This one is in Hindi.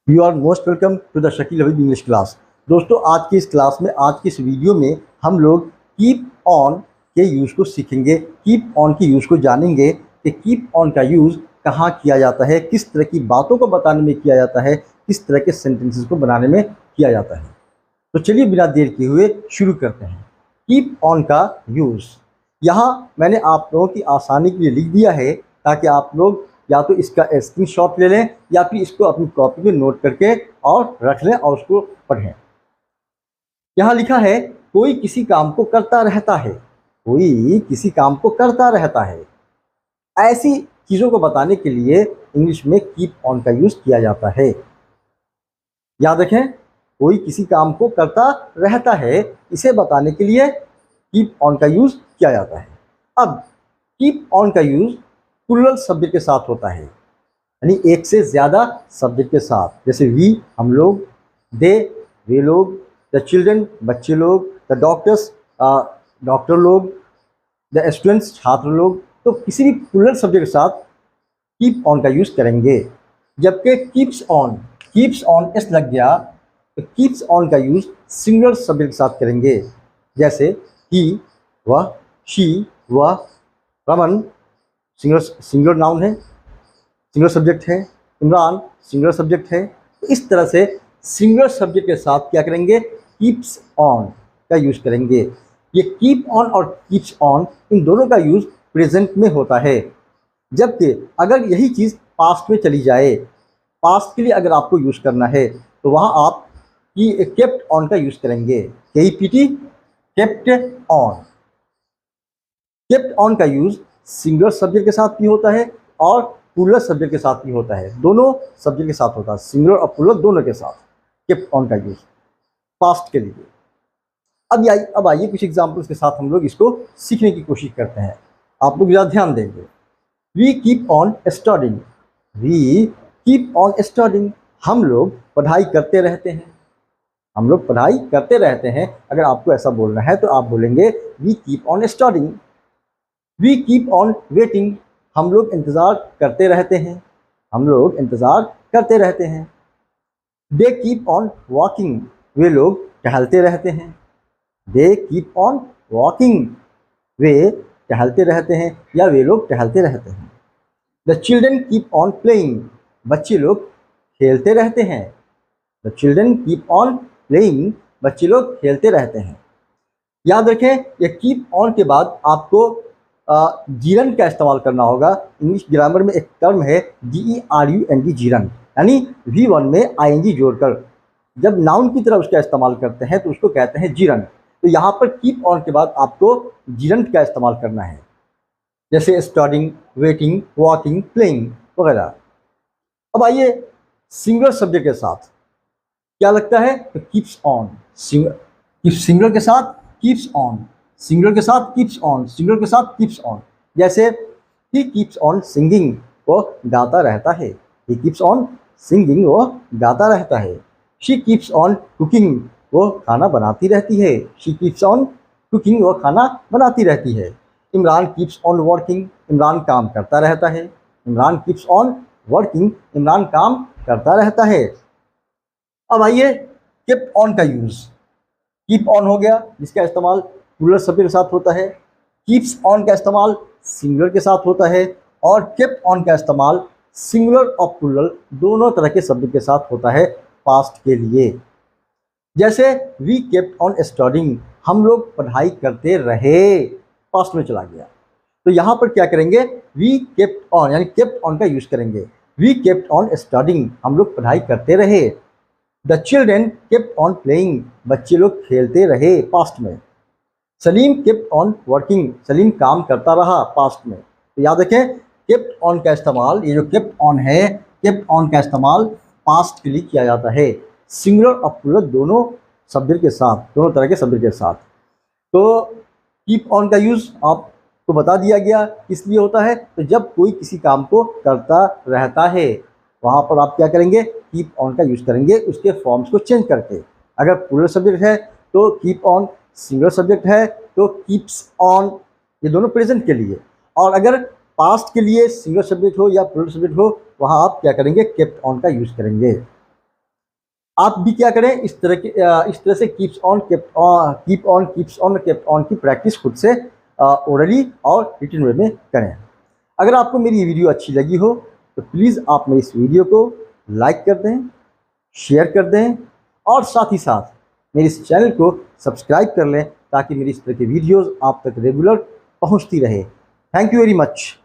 You are most welcome to the Shakeel Habib English class. दोस्तों, आज की इस क्लास में, आज की इस वीडियो में हम लोग कीप ऑन के यूज़ को सीखेंगे। कीप ऑन के यूज़ को जानेंगे कि कीप ऑन का यूज़ कहाँ किया जाता है, किस तरह की बातों को बताने में किया जाता है, किस तरह के सेंटेंसेस को बनाने में किया जाता है। तो चलिए बिना देर किए हुए शुरू करते हैं। कीप ऑन का यूज़ यहाँ मैंने आप लोगों की आसानी के लिए लिख दिया है, ताकि आप लोग या तो इसका स्क्रीनशॉट ले लें या फिर इसको अपनी कॉपी में नोट करके और रख लें और उसको पढ़ें। यहाँ लिखा है, कोई किसी काम को करता रहता है। कोई किसी काम को करता रहता है। ऐसी चीज़ों को बताने के लिए इंग्लिश में कीप ऑन का यूज़ किया जाता है। याद रखें, कोई किसी काम को करता रहता है, इसे बताने के लिए कीप ऑन का यूज़ किया जाता है। अब कीप ऑन का यूज़ प्लूरल सब्जेक्ट के साथ होता है, यानी एक से ज़्यादा सब्जेक्ट के साथ। जैसे वी, हम लोग, दे, वे लोग, द चिल्ड्रन, बच्चे लोग, द डॉक्टर्स, डॉक्टर लोग, द स्टूडेंट्स, छात्र लोग। तो किसी भी प्लूरल सब्जेक्ट के साथ कीप ऑन का यूज़ करेंगे। जबकि कीप्स ऑन एस लग गया तो कीप्स ऑन का यूज़ सिंगुलर सब्जेक्ट के साथ करेंगे। जैसे ही, वह, शी, वह, रमन सिंगुलर नाउन है, सिंगुलर सब्जेक्ट है, इमरान सिंगुलर सब्जेक्ट है। तो इस तरह से सिंगुलर सब्जेक्ट के साथ क्या करेंगे, कीप्स ऑन का यूज़ करेंगे। ये कीप ऑन और कीप्स ऑन इन दोनों का यूज़ प्रेजेंट में होता है। जबकि अगर यही चीज़ पास्ट में चली जाए, पास्ट के लिए अगर आपको यूज़ करना है तो वहाँ आप केप्ट ऑन का यूज़ करेंगे। KEPT, kept on. Kept on का यूज़ सिंगुलर सब्जेक्ट के साथ भी होता है और प्लूरल सब्जेक्ट के साथ भी होता है। दोनों सब्जेक्ट के साथ होता है, सिंगुलर और प्लूरल दोनों के साथ केप्ट ऑन का यूज़ पास्ट के लिए। अब आइए कुछ एग्जाम्पल्स के साथ हम लोग इसको सीखने की कोशिश करते हैं। आप लोग ज़्यादा ध्यान देंगे। We keep on studying. We keep on studying. हम लोग पढ़ाई करते रहते हैं। हम लोग पढ़ाई करते रहते हैं। अगर आपको ऐसा बोलना है तो आप बोलेंगे we keep on studying. We keep on waiting. हम लोग इंतज़ार करते रहते हैं। हम लोग इंतज़ार करते रहते हैं। They keep on walking. वे लोग टहलते रहते हैं। They keep on walking. वे टहलते रहते हैं या वे लोग टहलते रहते हैं। The children keep on playing. बच्चे लोग खेलते रहते हैं। The children keep on playing. बच्चे लोग खेलते रहते हैं। याद रखें, ये कीप ऑन के बाद आपको जीरन का इस्तेमाल करना होगा। इंग्लिश ग्रामर में एक टर्म है DERUND, जीरन, यानी V1 में ING जोड़कर जब नाउन की तरह उसका इस्तेमाल करते हैं तो उसको कहते हैं जीरन। तो यहाँ पर कीप ऑन के बाद आपको जीरन का इस्तेमाल करना है, जैसे स्टडिंग, वेटिंग, वॉकिंग, प्लेइंग वगैरह। अब आइए सिंगुलर सब्जेक्ट के साथ क्या लगता है, तो कीप्स ऑन। सिंगुलर के साथ कीप्स ऑन, सिंगुलर के साथ कीप्स ऑन, सिंगुलर के साथ कीप्स ऑन। जैसे ही कीप्स ऑन सिंगिंग, वो गाता रहता है। ही कीप्स ऑन सिंगिंग, वो गाता रहता है। शी कीप्स ऑन कुकिंग, वो खाना बनाती रहती है। शी कीप्स ऑन कुकिंग, वो खाना बनाती रहती है। Imran keeps on working, Imran काम करता रहता है। Imran keeps on working, Imran काम करता रहता है। अब आइए कीप ऑन का यूज़। कीप ऑन हो गया, जिसका इस्तेमाल प्लूरल सब्जेक्ट के साथ होता है। कीप्स ऑन का इस्तेमाल सिंगुलर के साथ होता है और कीप ऑन का इस्तेमाल सिंगुलर और प्लूरल दोनों तरह के सब्जेक्ट के साथ होता है पास्ट के लिए। जैसे वी केप्ट ऑन स्टडिंग, हम लोग पढ़ाई करते रहे, पास्ट में चला गया। तो यहाँ पर क्या करेंगे, वी केप्ट ऑन यानी केप्ट ऑन का यूज़ करेंगे। वी केप्ट ऑन स्टडिंग, हम लोग पढ़ाई करते रहे। The children kept on playing, बच्चे लोग खेलते रहे, पास्ट में। Salim kept on working, Salim काम करता रहा, पास्ट में। तो याद रखें, केप्ट ऑन का इस्तेमाल, ये जो केप्ट ऑन है, केप्ट ऑन का इस्तेमाल पास्ट के लिए किया जाता है, सिंगुलर और प्लूरल दोनों सब्जेक्ट के साथ, दोनों तरह के सब्जेक्ट के साथ। तो कीप ऑन का यूज़ आपको बता दिया गया, इसलिए होता है तो जब कोई किसी काम को करता रहता है, वहाँ पर आप क्या करेंगे, कीप ऑन का यूज़ करेंगे, उसके फॉर्म्स को चेंज करके। अगर प्लूरल सब्जेक्ट है तो कीप ऑन, सिंगुलर सब्जेक्ट है तो कीप्स ऑन, ये दोनों प्रेजेंट के लिए। और अगर पास्ट के लिए सिंगुलर सब्जेक्ट हो या प्लूरल सब्जेक्ट हो, वहाँ आप क्या करेंगे, केप्ट ऑन का यूज़ करेंगे। आप भी क्या करें, इस तरह से कीप्स ऑन केप्ट ऑन की प्रैक्टिस खुद से ओरली और रिटन वे में करें। अगर आपको मेरी ये वीडियो अच्छी लगी हो तो प्लीज़ आप मेरी इस वीडियो को लाइक कर दें, शेयर कर दें और साथ ही साथ मेरे इस चैनल को सब्सक्राइब कर लें ताकि मेरी इस तरह की वीडियोज़ आप तक रेगुलर पहुंचती रहे। Thank you very much.